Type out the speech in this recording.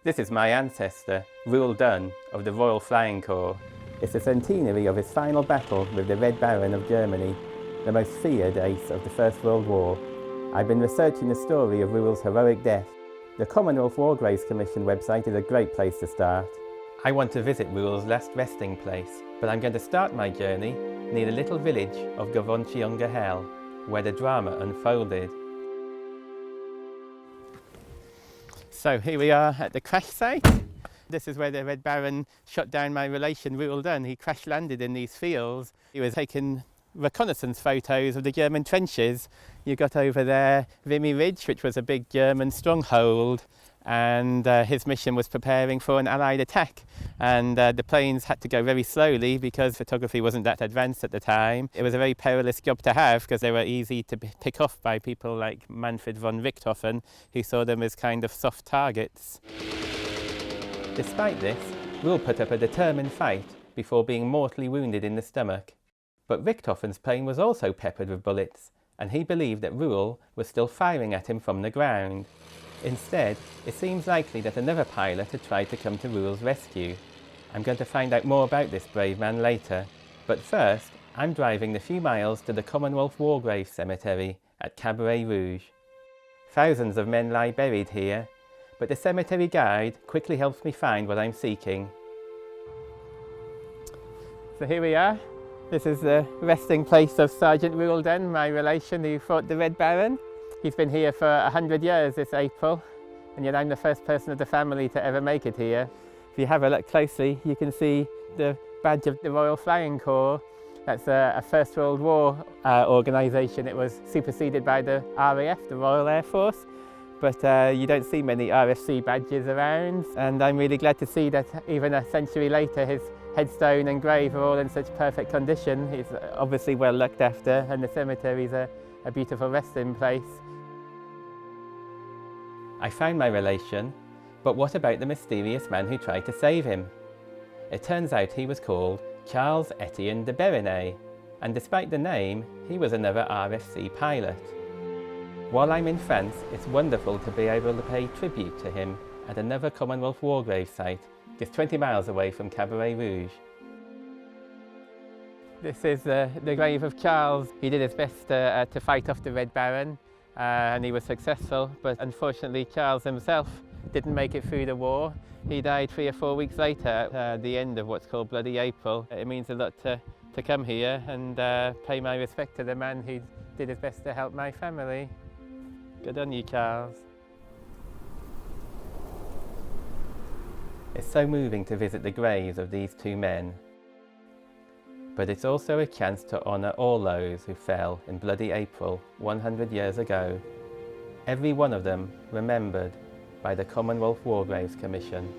This is my ancestor, Reuel Dunn, of the Royal Flying Corp. It's a centenary of his final battle with the Red Baron of Germany, the most feared ace of the First World War. I've been researching the story of Reuel's heroic death. The Commonwealth War Graves Commission website is a great place to start. I want to visit Reuel's last resting place, but I'm going to start my journey near the little village of Hell, where the drama unfolded. So here we are at the crash site. This is where the Red Baron shot down my relation Reuel Dunn. He crash landed in these fields. He was taking reconnaissance photos of the German trenches. You got over there Vimy Ridge, which was a big German stronghold, and his mission was preparing for an Allied attack. And the planes had to go very slowly because photography wasn't that advanced at the time. It was a very perilous job to have because they were easy to pick off by people like Manfred Von Richthofen, who saw them as kind of soft targets. Despite this, Reuel put up a determined fight before being mortally wounded in the stomach. But Richthofen's plane was also peppered with bullets, and he believed that Reuel was still firing at him from the ground. Instead, it seems likely that another pilot had tried to come to Reuel's rescue. I'm going to find out more about this brave man later, but first, I'm driving the few miles to the Commonwealth War Graves Cemetery at Cabaret Rouge. Thousands of men lie buried here, but the cemetery guide quickly helps me find what I'm seeking. So here we are. This is the resting place of Sergeant Reuel Dunn, my relation who fought the Red Baron. He's been here for 100 years this April, and yet I'm the first person of the family to ever make it here. If you have a look closely, you can see the badge of the Royal Flying Corp. That's a First World War organisation. It was superseded by the RAF, the Royal Air Force, but you don't see many RFC badges around, and I'm really glad to see that even a century later his headstone and grave are all in such perfect condition. He's obviously well looked after, and the cemetery is a beautiful resting place. I found my relation, but what about the mysterious man who tried to save him? It turns out he was called Charles Etienne de Berinet, and despite the name, he was another RFC pilot. While I'm in France, it's wonderful to be able to pay tribute to him at another Commonwealth War Graves site, just 20 miles away from Cabaret Rouge. This is the grave of Charles. He did his best to fight off the Red Baron, and he was successful, but unfortunately Charles himself didn't make it through the war. He died 3 or 4 weeks later at the end of what's called Bloody April. It means a lot to come here and pay my respect to the man who did his best to help my family. Good on you, Charles. It's so moving to visit the graves of these two men. But it's also a chance to honour all those who fell in Bloody April 100 years ago. Every one of them remembered by the Commonwealth War Graves Commission.